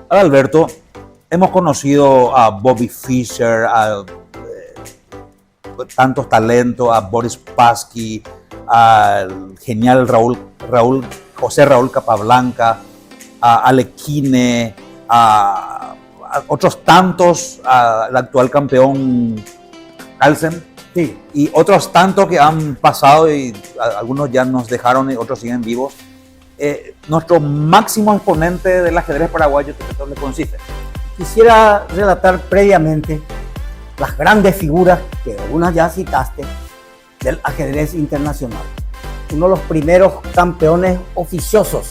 Alberto, hemos conocido a Bobby Fischer, a tantos talentos, a Boris Spassky, al genial José Raúl Capablanca, a Alekhine, a otros tantos, al actual campeón Carlsen, Sí. y otros tantos que han pasado y algunos ya nos dejaron y otros siguen vivos. Nuestro máximo exponente del ajedrez paraguayo, ¿dónde consiste? Quisiera relatar previamente las grandes figuras, que algunas ya citaste, del ajedrez internacional. Uno de los primeros campeones oficiosos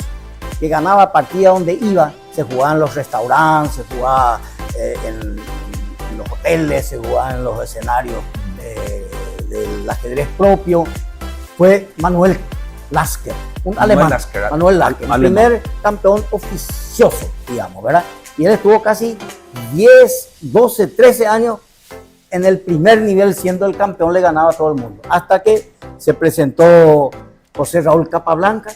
que ganaba partida donde iba, se jugaba en los restaurantes, se jugaba en los hoteles, se jugaba en los escenarios del ajedrez propio, fue Manuel Lasker, un alemán. Manuel Lasker, el primer campeón oficioso, digamos, ¿verdad? Y él estuvo casi 10, 12, 13 años en el primer nivel, siendo el campeón, le ganaba a todo el mundo. Hasta que se presentó José Raúl Capablanca,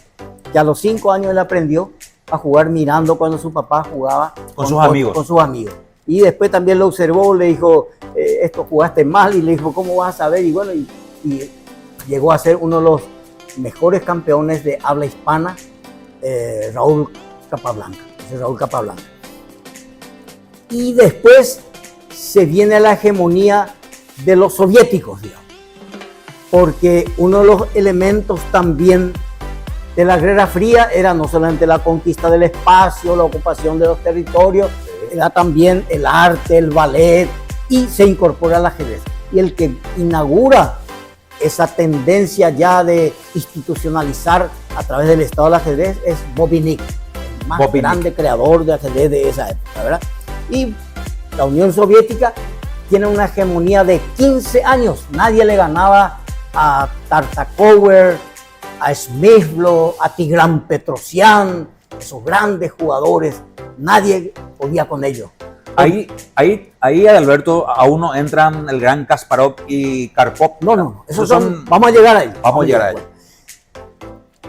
que a los 5 años él aprendió a jugar mirando cuando su papá jugaba con sus amigos. Con sus amigos. Y después también lo observó, le dijo, esto jugaste mal, y le dijo, ¿cómo vas a saber? Y bueno, y llegó a ser uno de los mejores campeones de habla hispana, Raúl Capablanca, José Raúl Capablanca. Y después se viene la hegemonía de los soviéticos, digamos, porque uno de los elementos también de la Guerra Fría era no solamente la conquista del espacio, la ocupación de los territorios, era también el arte, el ballet, y se incorpora al ajedrez. Y el que inaugura esa tendencia ya de institucionalizar a través del Estado del ajedrez es Bobby Nick, el más grande creador de ajedrez de esa época, ¿verdad? Y la Unión Soviética tiene una hegemonía de 15 años. Nadie le ganaba a Tartakower, a Smysl, a Tigran Petrosian, esos grandes jugadores. Nadie podía con ellos. Ahí Alberto, a uno entran el gran Kasparov y Karpov. No, esos son, vamos a llegar ahí. Vamos a llegar ahí.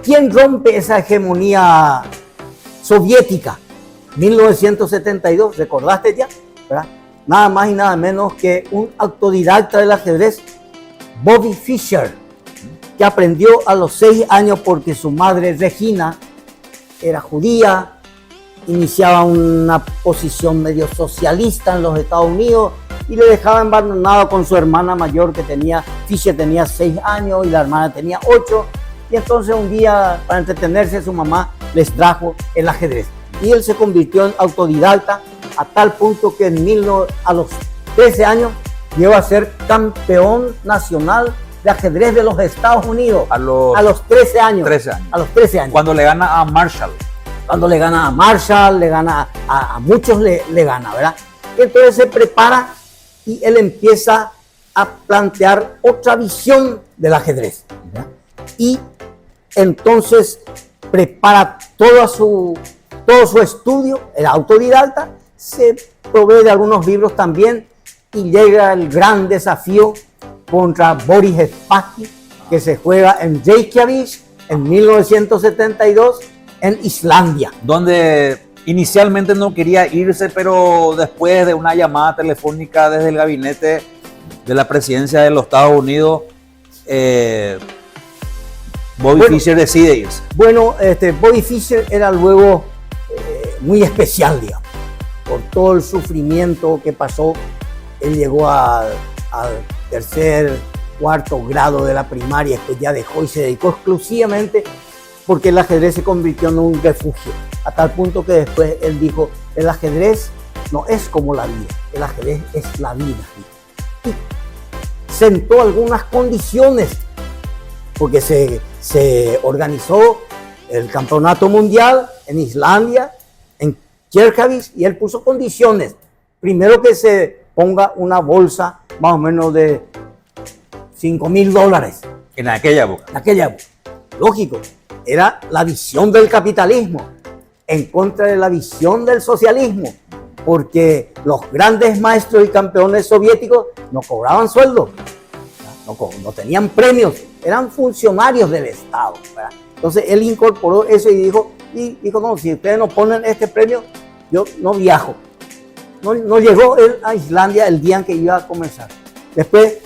¿Quién rompe esa hegemonía soviética? 1972, ¿recordaste ya? ¿Verdad? Nada más y nada menos que un autodidacta del ajedrez, Bobby Fischer, que aprendió a los 6 años porque su madre Regina era judía, iniciaba una posición medio socialista en los Estados Unidos y le dejaba abandonado con su hermana mayor Fischer tenía 6 años y la hermana tenía 8, y entonces un día, para entretenerse, su mamá les trajo el ajedrez. Y él se convirtió en autodidacta a tal punto que a los 13 años llegó a ser campeón nacional de ajedrez de los Estados Unidos. A los 13 años. A los 13 años. Cuando le gana a Marshall. Cuando le gana a Marshall, le gana a muchos, le gana, ¿verdad? Entonces se prepara y él empieza a plantear otra visión del ajedrez, ¿verdad? Y entonces prepara todo su estudio, el autodidacta, se provee de algunos libros también y llega el gran desafío contra Boris Spassky, que se juega en Reykjavik en 1972 en Islandia. Donde inicialmente no quería irse, pero después de una llamada telefónica desde el gabinete de la presidencia de los Estados Unidos, Bobby Fischer decide irse. Bueno, Bobby Fischer era luego muy especial, digamos, por todo el sufrimiento que pasó. Él llegó al tercer, cuarto grado de la primaria, después ya dejó y se dedicó exclusivamente porque el ajedrez se convirtió en un refugio, a tal punto que después él dijo, el ajedrez no es como la vida, el ajedrez es la vida. Y sentó algunas condiciones, porque se organizó el campeonato mundial en Islandia, en Reykjavik, y él puso condiciones. Primero, que se ponga una bolsa más o menos de $5,000. En aquella época. En aquella época. Lógico, era la visión del capitalismo en contra de la visión del socialismo, porque los grandes maestros y campeones soviéticos no cobraban sueldo, no tenían premios, eran funcionarios del Estado, ¿verdad? Entonces él incorporó eso y dijo, no, si ustedes no ponen este premio, yo no viajo. No llegó él a Islandia el día en que iba a comenzar. Después,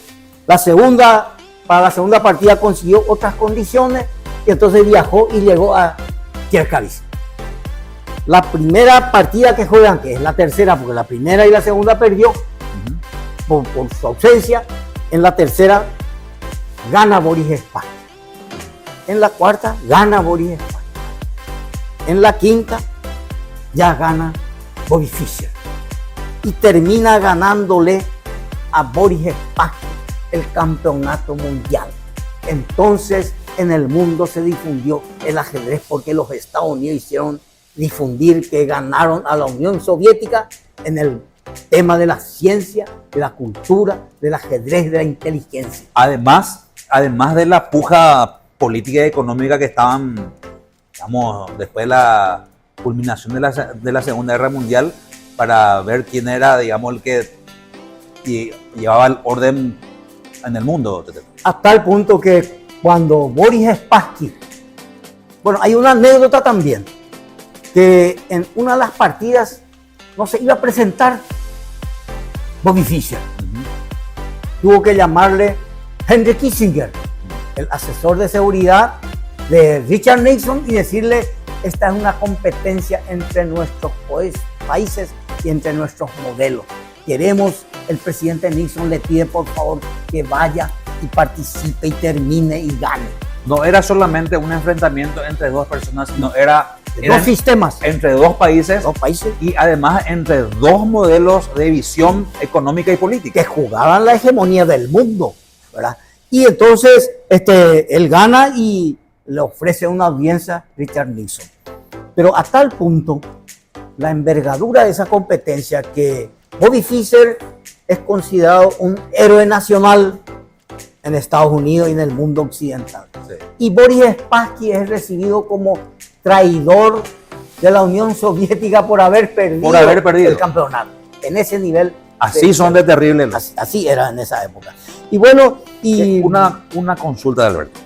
para la segunda partida consiguió otras condiciones y entonces viajó y llegó a Keflavík. La primera partida que juegan, que es la tercera, porque la primera y la segunda perdió por su ausencia, en la tercera gana Boris Spassky. En la cuarta gana Boris Spassky. En la quinta ya gana Bobby Fischer. Y termina ganándole a Boris Spassky el campeonato mundial. Entonces en el mundo se difundió el ajedrez porque los Estados Unidos hicieron difundir que ganaron a la Unión Soviética en el tema de la ciencia, de la cultura, del ajedrez, de la inteligencia. Además de la puja política y económica que estaban, digamos, después de la culminación de la Segunda Guerra Mundial, para ver quién era, digamos, el que llevaba el orden en el mundo. A tal punto que cuando Boris Spassky, bueno, hay una anécdota también, que en una de las partidas no se iba a presentar Bobby Fischer. Tuvo que llamarle Henry Kissinger, el asesor de seguridad de Richard Nixon, y decirle: esta es una competencia entre nuestros países y entre nuestros modelos. El presidente Nixon le pide por favor que vaya y participe y termine y gane. No era solamente un enfrentamiento entre dos personas, sino eran dos sistemas. Entre dos países y además entre dos modelos de visión económica y política. Que jugaban la hegemonía del mundo, ¿verdad? Y entonces él gana y le ofrece una audiencia a Richard Nixon. Pero a tal punto, la envergadura de esa competencia, que Bobby Fischer es considerado un héroe nacional en Estados Unidos y en el mundo occidental. Sí. Y Boris Spassky es recibido como traidor de la Unión Soviética por haber perdido el campeonato. En ese nivel. Así son de terribles. Así era en esa época. Y bueno, una consulta de Alberto.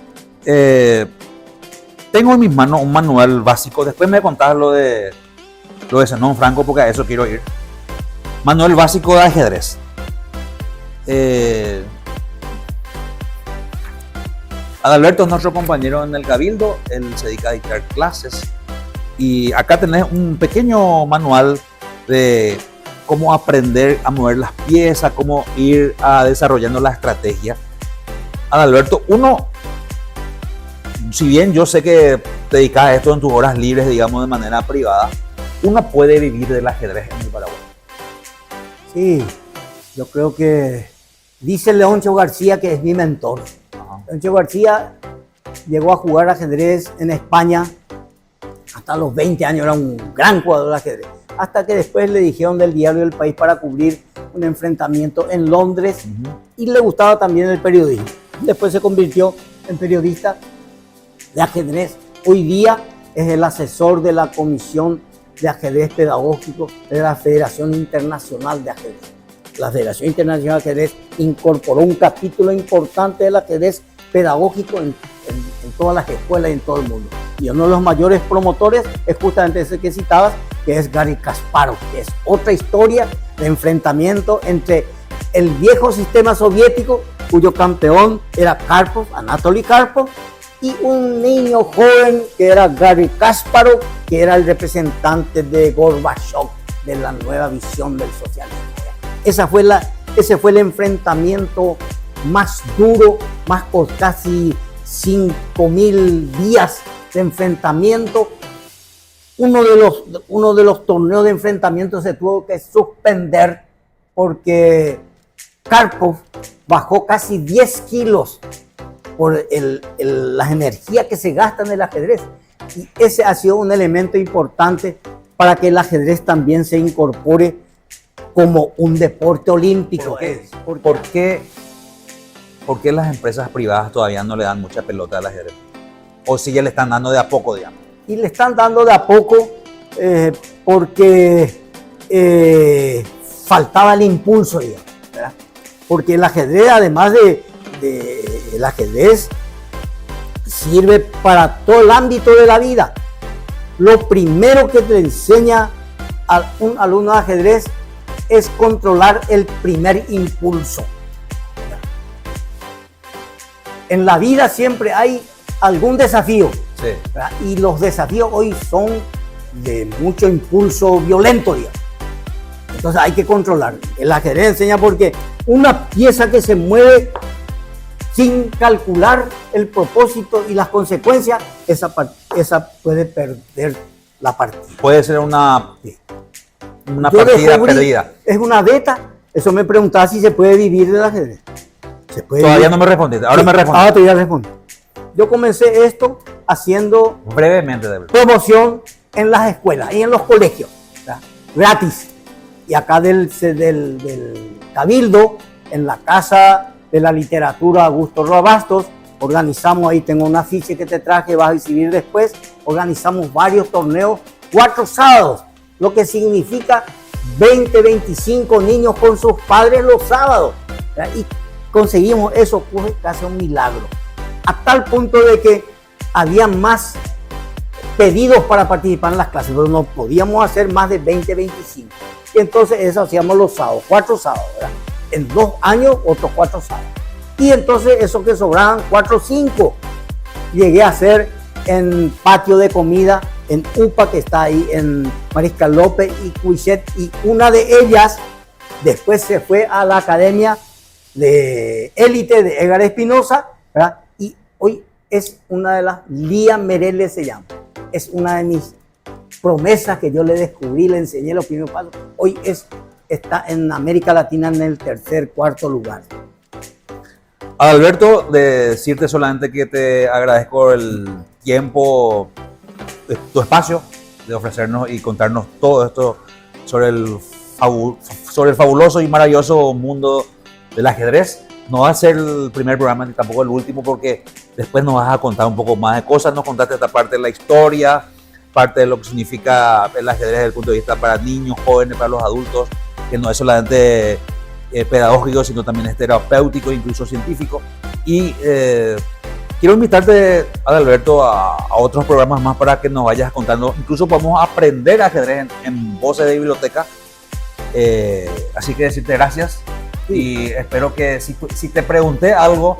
Tengo en mis manos un manual básico. Después me contás lo de Zenón Franco, porque a eso quiero ir. Manual básico de ajedrez. Adalberto es nuestro compañero en el Cabildo, él se dedica a dictar clases, y acá tenés un pequeño manual de cómo aprender a mover las piezas, cómo ir desarrollando la estrategia. Adalberto, si bien yo sé que te dedicas a esto en tus horas libres, digamos, de manera privada, uno puede vivir del ajedrez en el Paraguay. Sí, yo creo que dice Leoncio García, que es mi mentor. Leoncio García llegó a jugar ajedrez en España hasta los 20 años, era un gran jugador de ajedrez. Hasta que después le dijeron del diario El País para cubrir un enfrentamiento en Londres, y le gustaba también el periodismo. Después se convirtió en periodista de ajedrez. Hoy día es el asesor de la Comisión de Ajedrez Pedagógico de la Federación Internacional de Ajedrez. La Federación Internacional de Ajedrez incorporó un capítulo importante del ajedrez pedagógico en todas las escuelas y en todo el mundo. Y uno de los mayores promotores es justamente ese que citabas, que es Garry Kasparov, que es otra historia de enfrentamiento entre el viejo sistema soviético, cuyo campeón era Karpov, Anatoly Karpov, y un niño joven que era Garry Kasparov, que era el representante de Gorbachev, de la nueva visión del socialismo. Ese fue el enfrentamiento más duro, más por casi 5.000 días de enfrentamiento. Uno de los torneos de enfrentamiento se tuvo que suspender porque Karpov bajó casi 10 kilos por las energías que se gastan en el ajedrez. Y ese ha sido un elemento importante para que el ajedrez también se incorpore como un deporte olímpico. ¿Por qué las empresas privadas todavía no le dan mucha pelota al ajedrez? O si ya le están dando de a poco, digamos. Y le están dando de a poco porque faltaba el impulso, digamos, ¿verdad? Porque el ajedrez, además el ajedrez sirve para todo el ámbito de la vida. Lo primero que te enseña un alumno de ajedrez es controlar el primer impulso. En la vida siempre hay algún desafío, Sí. ¿verdad? Y los desafíos hoy son de mucho impulso violento, digamos. Entonces hay que controlar. El ajedrez enseña porque una pieza que se mueve sin calcular el propósito y las consecuencias, esa puede perder la partida. Puede ser una Yo partida descubrí, perdida. es una beta. Eso me preguntaba si se puede vivir del ajedrez. ¿Se puede Todavía vivir? no me respondiste. Ahora me respondes. Ahora te voy a responder. Yo comencé esto haciendo Brevemente, Débora. promoción en las escuelas y en los colegios, ¿verdad? Gratis. Y acá del Cabildo, en la Casa de la Literatura Augusto Roa Bastos, organizamos, ahí tengo un afiche que te traje, vas a exhibir después, organizamos varios torneos, 4 sábados, lo que significa 20, 25 niños con sus padres los sábados, ¿verdad? Y conseguimos eso, fue casi un milagro, a tal punto de que había más pedidos para participar en las clases, pero no podíamos hacer más de 20, 25. Y entonces eso hacíamos los sábados, 4 sábados, ¿verdad? En 2 años, otros 4 sábados. Y entonces eso que sobraban, 4 o 5, llegué a hacer en patio de comida, en UPA, que está ahí en Mariscal López y Cuichet, y una de ellas después se fue a la Academia de Élite de Edgar Espinosa, ¿verdad? Y hoy es una de las, Lía Mereles se llama, es una de mis promesas que yo le descubrí, le enseñé los primeros pasos. Hoy está en América Latina en el 3er, 4 lugar. Alberto, decirte solamente que te agradezco el tiempo, tu espacio, de ofrecernos y contarnos todo esto sobre el fabuloso y maravilloso mundo del ajedrez. No va a ser el primer programa ni tampoco el último, porque después nos vas a contar un poco más de cosas. Nos contaste esta parte de la historia, parte de lo que significa el ajedrez desde el punto de vista para niños, jóvenes, para los adultos, que no es solamente pedagógico, sino también es terapéutico, incluso científico. Y quiero invitarte, Adalberto, a otros programas más para que nos vayas contando. Incluso podemos aprender ajedrez en Voces de Biblioteca. Así que decirte gracias. Sí. Y espero que si te pregunté algo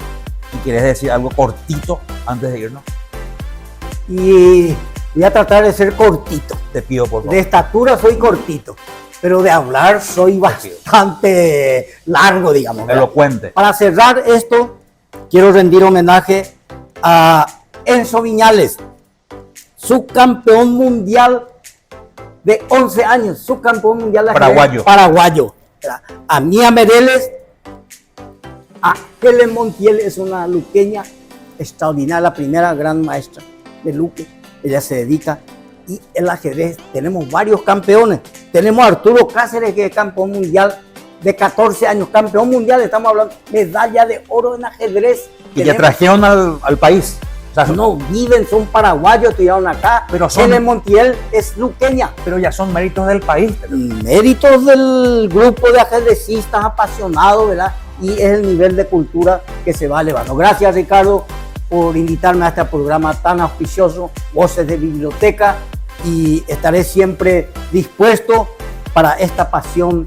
y quieres decir algo cortito antes de irnos. Y voy a tratar de ser cortito. Te pido, por favor. De estatura soy cortito, pero de hablar soy bastante largo, digamos, ¿verdad? Elocuente. Para cerrar esto, quiero rendir homenaje a Enzo Viñales, subcampeón mundial de 11 años, subcampeón mundial de ajedrez paraguayo. A Mía Mereles, a Helen Montiel, es una luqueña extraordinaria, la primera gran maestra de Luque. Ella se dedica, y el ajedrez tenemos varios campeones. Tenemos a Arturo Cáceres, que es campeón mundial de 14 años, campeón mundial, estamos hablando, medalla de oro en ajedrez. Y que trajeron al país. O sea, no viven, son paraguayos, estudiaron acá, pero Helen Montiel es luqueña. Pero ya son méritos del país. Méritos del grupo de ajedrecistas apasionados, ¿verdad? Y es el nivel de cultura que se va elevando. Gracias, Ricardo, por invitarme a este programa tan auspicioso, Voces de Biblioteca, y estaré siempre dispuesto para esta pasión,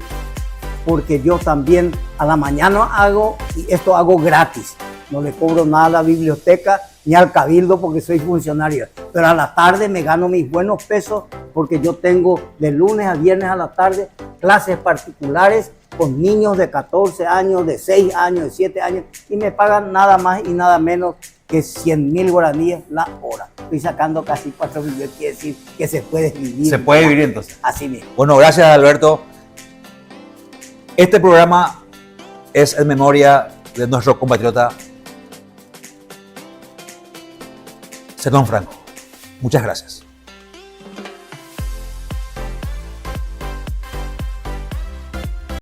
porque yo también a la mañana hago, y esto hago gratis, no le cobro nada a la biblioteca ni al cabildo porque soy funcionario, pero a la tarde me gano mis buenos pesos, porque yo tengo de lunes a viernes a la tarde clases particulares con niños de 14 años, de 6 años, de 7 años, y me pagan nada más y nada menos que 100.000 guaraníes la hora. Estoy sacando casi 4.000, quiere decir que se puede vivir. Se puede vivir entonces. Así mismo. Bueno, gracias, Alberto. Este programa es en memoria de nuestro compatriota Zenón Franco. Muchas gracias.